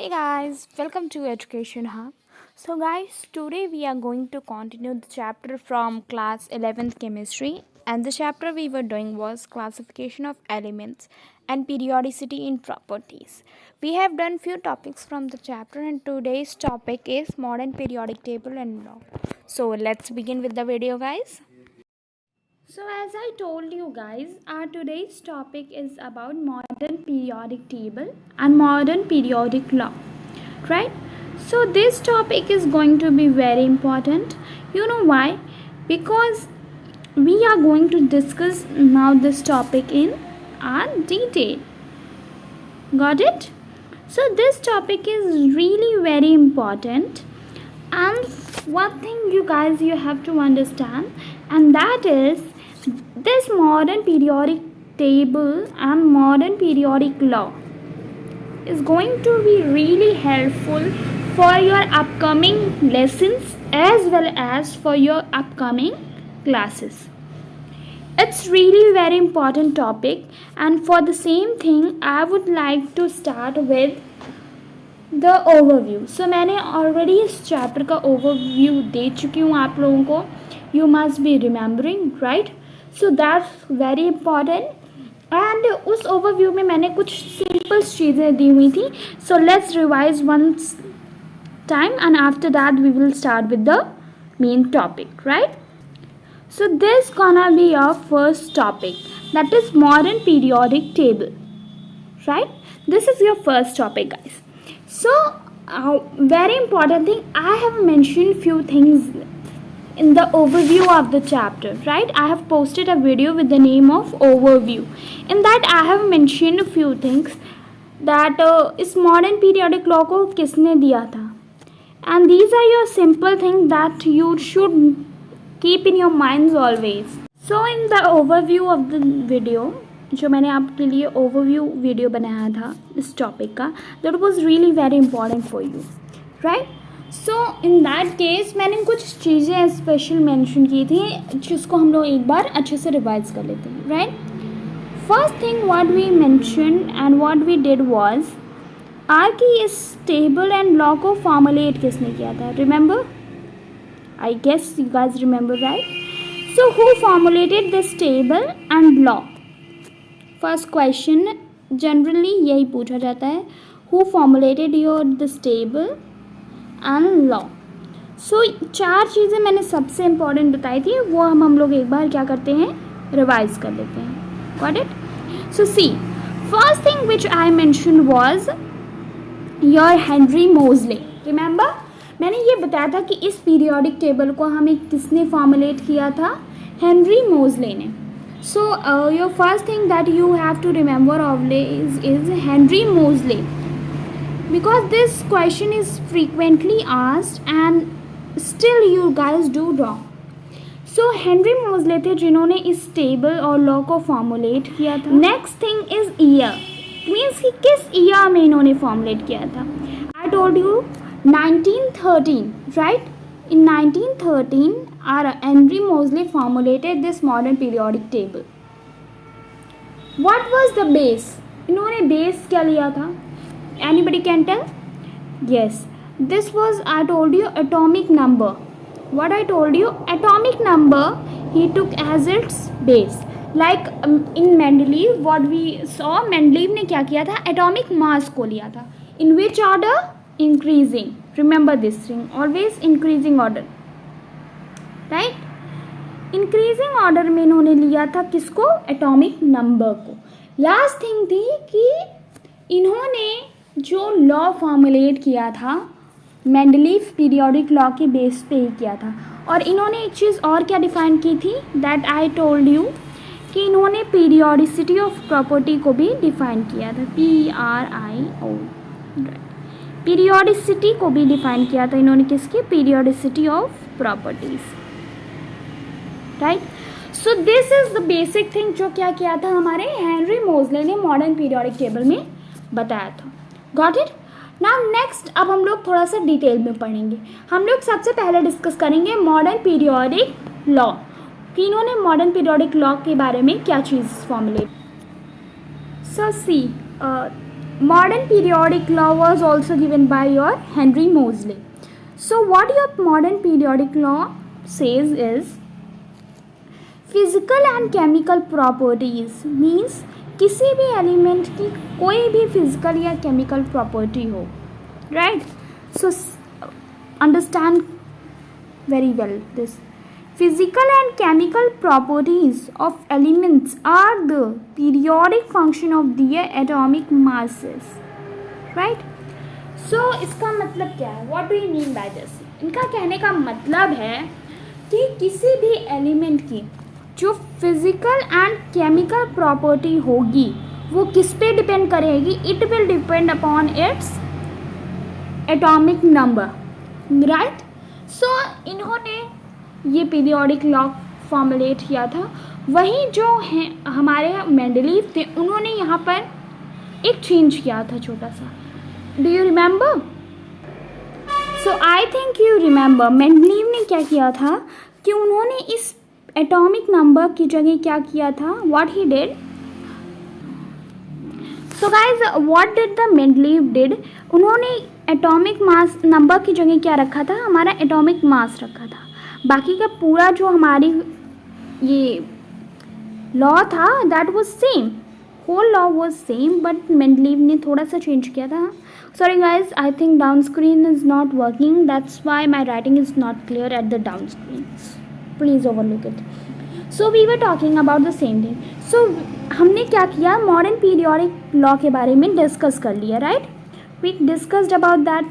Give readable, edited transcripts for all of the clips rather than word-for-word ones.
Hey guys, welcome to Education Hub. So guys, today we are going to continue the chapter from class 11th chemistry, and the chapter we were doing was classification of elements and periodicity in properties. We have done few topics from the chapter and today's topic is modern periodic table and law. So let's begin with the video guys. So as I told you guys, our today's topic is about modern periodic table and modern periodic law, right? So this topic is going to be very important. You know why? Because we are going to discuss now this topic in detail. Got it? So this topic is really very important, and one thing you have to understand, and that is this modern periodic table and modern periodic law is going to be really helpful for your upcoming lessons as well as for your upcoming classes. It's really very important topic, and for the same thing I would like to start with the overview. So मैंने already इस chapter का overview दे चुकी हूँ आप लोगों को. You must be remembering, right? So that's very important. And उस overview में मैंने कुछ simple चीज़ें दी हुई थी. So let's revise once time, and after that we will start with the main topic, right? So this gonna be your first topic, that is modern periodic table, right? This is your first topic guys. So very important thing, I have mentioned few things in the overview of the chapter, right? I have posted a video with the name of overview. In that I have mentioned a few things that इस modern periodic law को किसने दिया था, and these are your simple things that you should keep in your minds always. So in the overview of the video, जो मैंने आपके लिए overview video बनाया था इस topic का, that was really very important for you, right? So in that case मैंने कुछ चीज़ें स्पेशल मेंशन की थी जिसको हम लोग एक बार अच्छे से रिवाइज कर लेते हैं, right? First thing what we mentioned and what we did was कि इस table and law को formulate किसने किया था, remember? I guess you guys remember, right? So who formulated this table and law? First question generally यही पूछा जाता है, who formulated this table and law? So चार चीज़ें मैंने सबसे इम्पॉर्टेंट बताई थी, वो हम लोग एक बार क्या करते हैं, रिवाइज कर लेते हैं. Got it? So see, first thing which I mentioned was your Henry Moseley. Remember? मैंने ये बताया था कि इस पीरियोडिक टेबल को हमें किसने फॉर्मुलेट किया था, हेनरी मोजले ने. So your first thing that you have to remember always is Henry Moseley, because this question is frequently asked and still you guys do wrong. So Henry Moseley थे जिन्होंने इस table और law को formulate किया था. Next thing is year, means कि किस year में इन्होंने फॉर्मुलेट किया था. I told you 1913, right? In 1913, our Henry Moseley formulated this modern periodic table. What was the base? इन्होंने base क्या लिया था? Anybody can tell? Yes, this was, I told you, atomic number. What I told you, atomic number he took as its base. Like in Mendeleev, what we saw, Mendeleev ने क्या किया था, atomic mass को लिया था. In which order? Increasing. Remember this thing, always increasing order, right? Increasing order में इन्होंने लिया था किसको, एटॉमिक नंबर को. लास्ट थिंग थी कि इन्होंने जो लॉ फॉर्मुलेट किया था मेंडलीव पीरियोडिक लॉ के बेस पे ही किया था. और इन्होंने एक चीज़ और क्या डिफाइन की थी, दैट आई टोल्ड यू, कि इन्होंने पीरियोडिसिटी ऑफ प्रॉपर्टी को भी डिफाइन किया था, PRIO, पीरियोडिसिटी को भी डिफाइन किया था इन्होंने, किसकी, periodicity of properties, right? So this is the basic thing जो क्या किया था हमारे हेनरी मोजले ने मॉडर्न पीरियोडिक टेबल में बताया था. Got it? नाउ नेक्स्ट अब हम लोग थोड़ा सा डिटेल में पढ़ेंगे. हम लोग सबसे पहले डिस्कस करेंगे मॉडर्न पीरियोडिक लॉ, कि इन्होंने मॉडर्न पीरियोडिक लॉ के बारे में क्या चीज़ formulate. So C, modern periodic law was also given by your Henry Moseley. So what your modern periodic law says is physical and chemical properties means किसी भी element की कोई भी फिजिकल या केमिकल प्रॉपर्टी हो, right. So understand very well this. Physical and chemical properties of elements are the periodic function of their atomic masses, right? So इसका मतलब क्या है? What do you mean by this? इनका कहने का मतलब है कि किसी भी एलिमेंट की जो फिजिकल एंड केमिकल प्रॉपर्टी होगी वो किस पे डिपेंड करेगी? It will depend upon its atomic number, right. So इन्होंने ये पीरियोडिक लॉ फॉर्मुलेट किया था. वहीं जो हैं हमारे मेंडलीव थे उन्होंने यहाँ पर एक चेंज किया था छोटा सा. Do you remember? So I think you remember. Mendeleev ने क्या किया था कि उन्होंने इस एटॉमिक नंबर की जगह क्या किया था? What he did. So guys what did the Mendeleev did? उन्होंने एटॉमिक मास नंबर की जगह क्या रखा था? हमारा एटॉमिक मास रखा था. बाकी का पूरा जो हमारी ये लॉ था that was same, whole law was same, but Mendeleev ने थोड़ा सा चेंज किया था. Sorry guys, I think down screen is not working, that's why my writing is not clear at the down screen. Please overlook it. So we were talking about the same thing. So हमने क्या किया? Modern periodic law के बारे में discuss कर लिया, right. We discussed about that.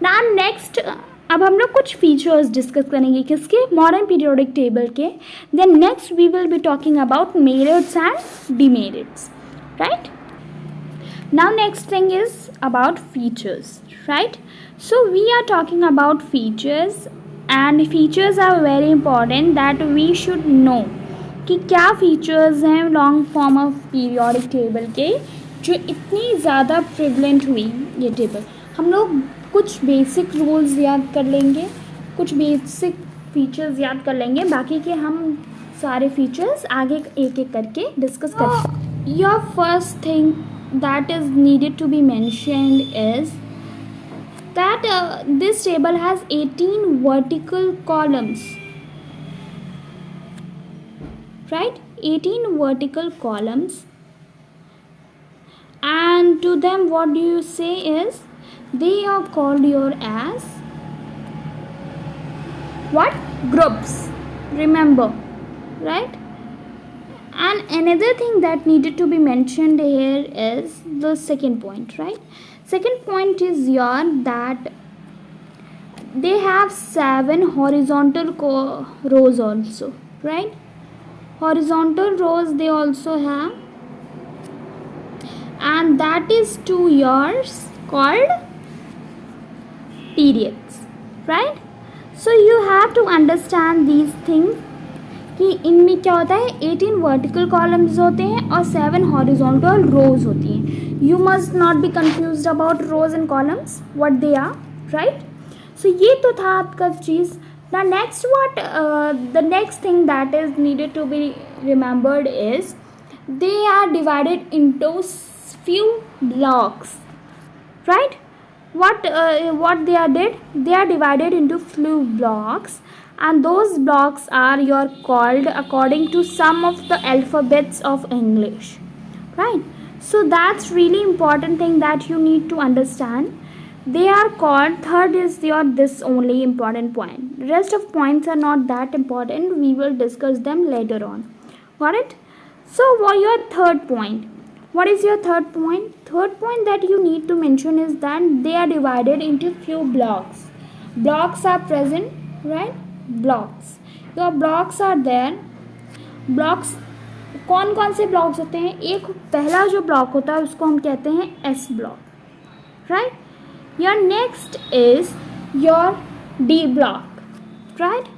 Now next अब हम लोग कुछ फीचर्स डिस्कस करेंगे किसके? मॉडर्न पीरियोडिक टेबल के. Then next we will be talking about merits and demerits, right. Now next thing is about features, right. So we are talking about features and features are very important that we should know कि क्या फीचर्स हैं long form of periodic table के जो इतनी ज़्यादा prevalent हुई ये टेबल. हम लोग कुछ बेसिक रूल्स याद कर लेंगे, कुछ बेसिक फीचर्स याद कर लेंगे, बाकी के हम सारे फीचर्स आगे एक एक करके डिस्कस करेंगे. Your first thing that is needed to be mentioned is that this table has 18 vertical columns, right? 18 vertical columns, and to them what do you say is they are called your as what? Groups, remember, right? And another thing that needed to be mentioned here is the second point, right? Second point is your that they have 7 horizontal rows also, right? Horizontal rows they also have, and that is to yours called periods, right? So you have to understand these things कि इनमें क्या होता है? 18 vertical columns होते हैं और 7 horizontal rows होती हैं. You must not be confused about rows and columns, what they are, right. So ये तो था आपका चीज़. The next what the next thing that is needed to be remembered is they are divided into few blocks, right. what they are did? They are divided into few blocks, and those blocks are your called according to some of the alphabets of English, right? So that's really important thing that you need to understand. They are called, third is your this only important point. Rest of points are not that important, we will discuss them later on, got it? So what your third point? What is your third point? Third point that you need to mention is that they are divided into few blocks. Blocks are present, right? Blocks. Your blocks are there. Blocks कौन कौन से blocks होते हैं? एक पहला जो block होता है उसको हम कहते हैं S block, right? Your next is your D block, right?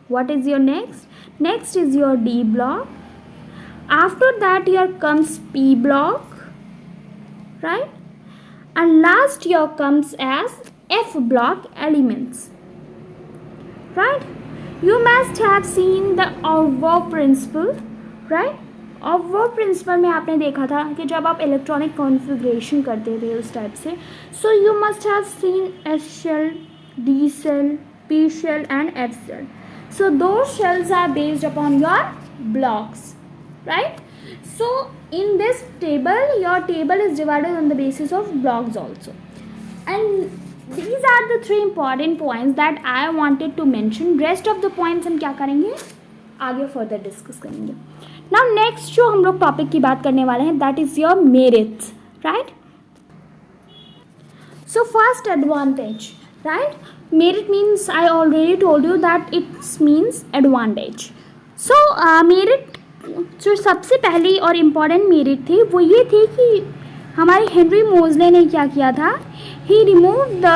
What is your next? Next is your D block. After that here comes P block, right? And last here comes as F block elements, right? You must have seen the Auroux principle, right? और वो principal में आपने देखा था कि जब आप electronic configuration करते थे उस टाइप से, so you must have seen S shell, D shell, P shell and F shell. So those shells are based upon your blocks, right? So in this table, your table is divided on the basis of blocks also. And these are the three important points that I wanted to mention. Rest of the points हम क्या करेंगे आगे further discuss करेंगे. Now next जो हम लोग topic की बात करने वाले हैं, that is your merits, right? So first advantage, right? Merit means I already told you that it means advantage. So merit जो सबसे पहली और इम्पॉर्टेंट मेरिट थी वो ये थी कि हमारे हेनरी मोज़ले ने क्या किया था, he remove the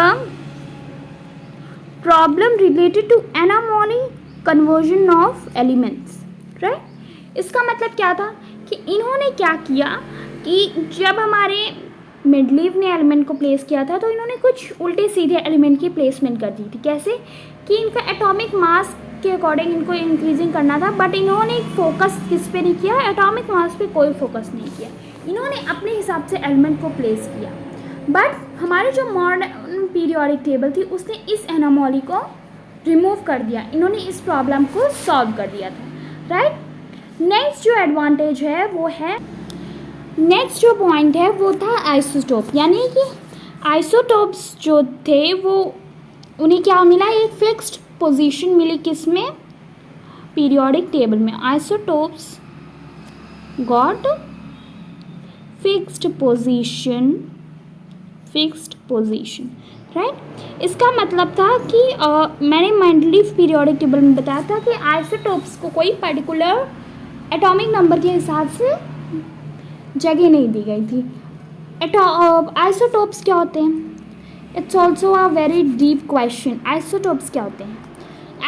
problem related to anomaly conversion of elements, right. इसका मतलब क्या था कि इन्होंने क्या किया कि जब हमारे मेंडलीव ने एलिमेंट को प्लेस किया था तो इन्होंने कुछ उल्टे सीधे एलिमेंट की प्लेसमेंट कर दी थी. कैसे कि इनका एटॉमिक मास के अकॉर्डिंग इनको इंक्रीजिंग करना था, बट इन्होंने फोकस किस पे नहीं किया, एटॉमिक मास पे कोई फोकस नहीं किया. इन्होंने अपने हिसाब से एलिमेंट को प्लेस किया. बट हमारे जो मॉडर्न पीरियोडिक टेबल थी उसने इस एनामोली को रिमूव कर दिया. इन्होंने इस प्रॉब्लम को सॉल्व कर दिया था, राइट. नेक्स्ट जो एडवांटेज है वो है, नेक्स्ट जो पॉइंट है वो था आइसोटोप. यानी कि आइसोटोप्स जो थे वो उन्हें क्या मिला, एक फिक्स्ड पोजीशन मिली. किस में, पीरियोडिक टेबल में. Isotopes got fixed position, fixed position, right. इसका मतलब था कि मैंने मेंडलीव पीरियोडिक टेबल में बताया था कि आइसोटोप्स को कोई पर्टिकुलर एटॉमिक नंबर के हिसाब से जगह नहीं दी गई थी. आइसोटोप्स क्या होते हैं, it's also a very deep question. Isotopes क्या होते हैं?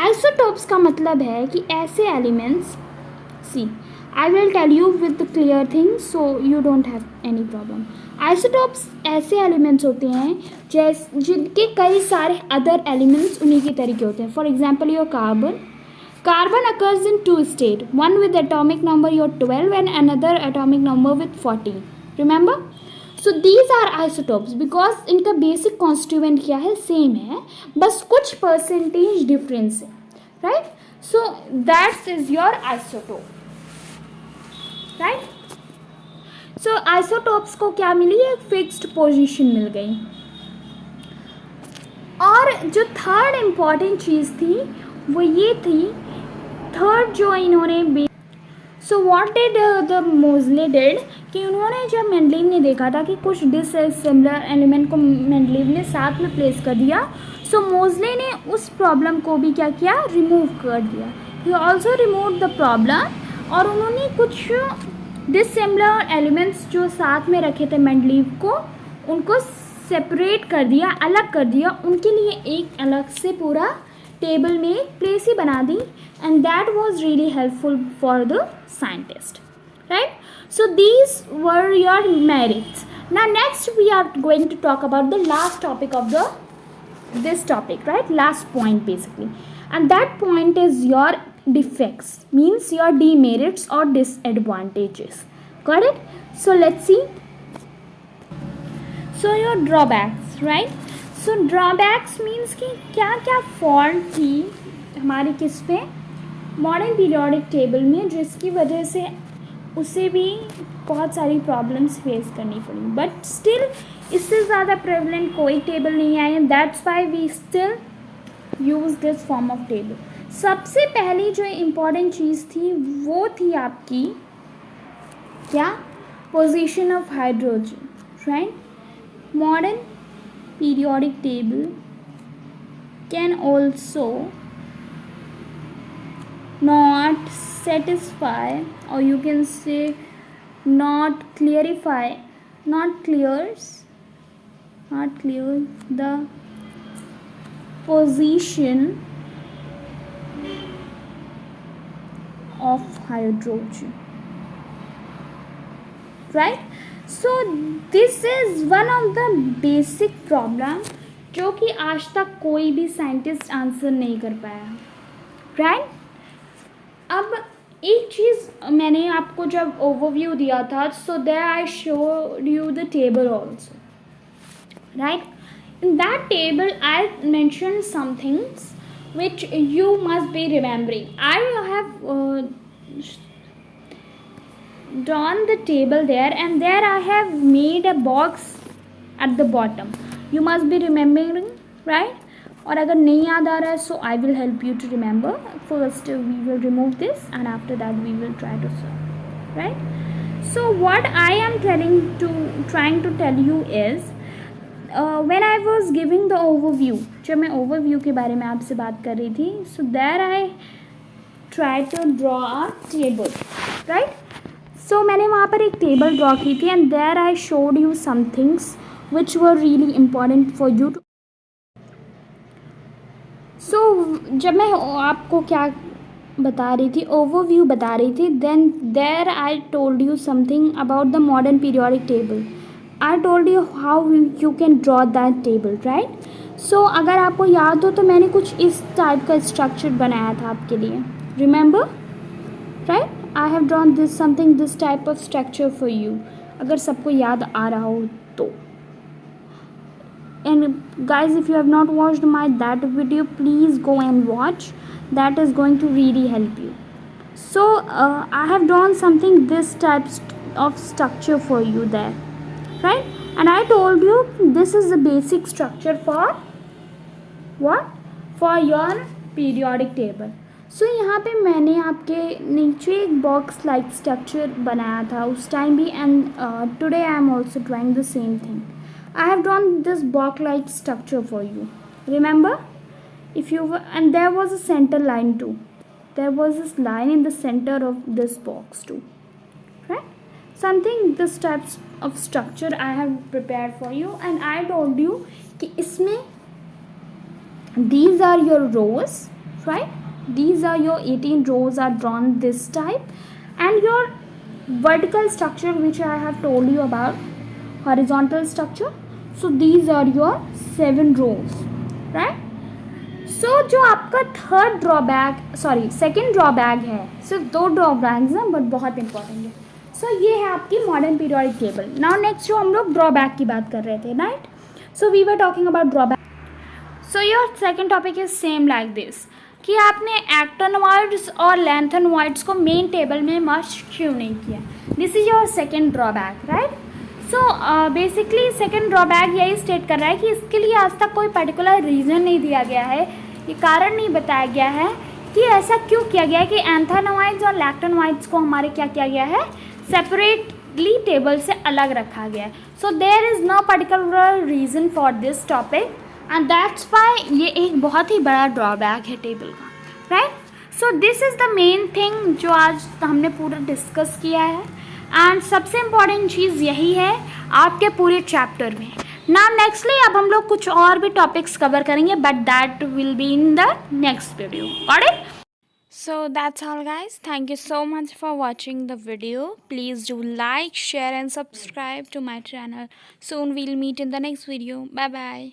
आइसोटोप्स का मतलब है कि ऐसे elements, see I will tell you with clear things so you don't have any problem. Isotopes ऐसे एलिमेंट्स होते हैं जिनके कई सारे अदर एलिमेंट्स उन्हीं के तरीके होते हैं. For example your carbon. Carbon occurs in two states, one with atomic number your 12 and another atomic number with 14. Remember? So these are isotopes because इनका basic constituent क्या है, same है, बस कुछ percentage difference है, right? So that is your isotope, right? So isotopes को क्या मिली, एक fixed position मिल गई. और जो थर्ड इम्पॉर्टेंट चीज़ थी वो ये थी, थर्ड जो इन्होंने, so what did the Moseley did, कि उन्होंने जब मेंडलीव ने देखा था कि कुछ डिससिमिलर एलिमेंट को मेंडलीव ने साथ में प्लेस कर दिया, सो मोज़ले ने उस प्रॉब्लम को भी क्या किया, रिमूव कर दिया. He also remove the problem. और उन्होंने कुछ डिससिमिलर एलिमेंट्स जो साथ में रखे थे मेंडलीव को, उनको सेपरेट कर दिया, अलग कर दिया. उनके लिए एक अलग से पूरा टेबल में एक प्लेस ही बना दी. And that was really helpful for the scientist, right. So these were your merits. Now next we are going to talk about the last topic of the this topic, right? Last point basically, and that point is your defects, means your demerits or disadvantages. Got it? So let's see. So your drawbacks, right? So drawbacks means कि क्या क्या fault थी हमारी किस पे, modern periodic table में, जिसकी वजह से उसे भी बहुत सारी प्रॉब्लम्स फेस करनी पड़ी. बट स्टिल इससे ज़्यादा प्रेवलेंट कोई टेबल नहीं आई है. That's why we still use this form of table. सबसे पहली जो इम्पॉर्टेंट चीज़ थी वो थी आपकी क्या, position of hydrogen, right. Modern periodic table can also not satisfy, or you can say not clarify, not clear the position of hydrogen, right. So this is one of the basic problem जो कि आज तक कोई भी scientist answer नहीं कर पाया, right. अब एक चीज़ मैंने आपको जब ओवरव्यू दिया था, so there I showed you the table also, right? In that table I mentioned some things which you must be remembering. I have drawn the table there, and there I have made a box at the bottom. You must be remembering, right? और अगर नहीं याद आ रहा है, so I will help you to remember. First we will remove this, and after that we will try to solve, right? So what I am trying to tell you is, when I was giving the overview, जब मैं overview के बारे में आपसे बात कर रही थी, so there I try to draw a table, right? So मैंने वहाँ पर एक table draw की थी, and there I showed you some things which were really important for you to. So जब मैं आपको क्या बता रही थी, overview बता रही थी, then there I told you something about the modern periodic table. I told you how you can draw that table, right? So अगर आपको याद हो तो मैंने कुछ इस टाइप का स्ट्रक्चर बनाया था आपके लिए. Remember, right? I have drawn this type of structure for you. अगर सबको याद आ रहा हो तो. And guys, if you have not watched that video, please go and watch. That is going to really help you. So I have drawn this type of structure for you there, right? And I told you this is the basic structure for what? For your periodic table. So यहाँ पे मैंने आपके नीचे एक box like structure बनाया था उस time भी, and today I am also drawing the same thing. I have drawn this box like structure for you. Remember, if you were, and there was a center line too. There was this line in the center of this box too, right? Something this types of structure I have prepared for you, and I told you कि इसमें these are your rows, right? These are your 18 rows are drawn this type, and your vertical structure which I have told you about, horizontal structure. So these are your 7 rows, right? So जो आपका second drawback है, सिर्फ 2 drawbacks हैं but बहुत important है. सो ये है आपकी modern periodic table. Now next जो हम लोग ड्रॉबैक की बात कर रहे थे, राइट? So we were talking about drawback. So your second topic is same like this, कि आपने एक्टोनॉइड्स और लैंथोनॉइड्स को मेन टेबल में मर्ज क्यों नहीं किया. This is your second drawback, right? So basically second drawback यही स्टेट कर रहा है कि इसके लिए आज तक कोई पर्टिकुलर रीज़न नहीं दिया गया है, ये कारण नहीं बताया गया है कि ऐसा क्यों किया गया है कि एंथोनॉइड्स और लैक्टोनॉइड्स को हमारे क्या किया गया है, सेपरेटली टेबल से अलग रखा गया है. So there is no particular reason for this topic, and that's why ये एक बहुत ही बड़ा ड्रॉबैक है टेबल का, राइट? So this is the main thing जो आज हमने पूरा डिस्कस किया है, एंड सबसे इम्पॉर्टेंट चीज़ यही है आपके पूरे चैप्टर में. ना नेक्स्टली अब हम लोग कुछ और भी टॉपिक्स कवर करेंगे, but that will be in the next video. Got it? So that's all guys. Thank you so much for watching the video. Please do like, share and subscribe to my channel. Soon we'll meet in the next video. Bye bye.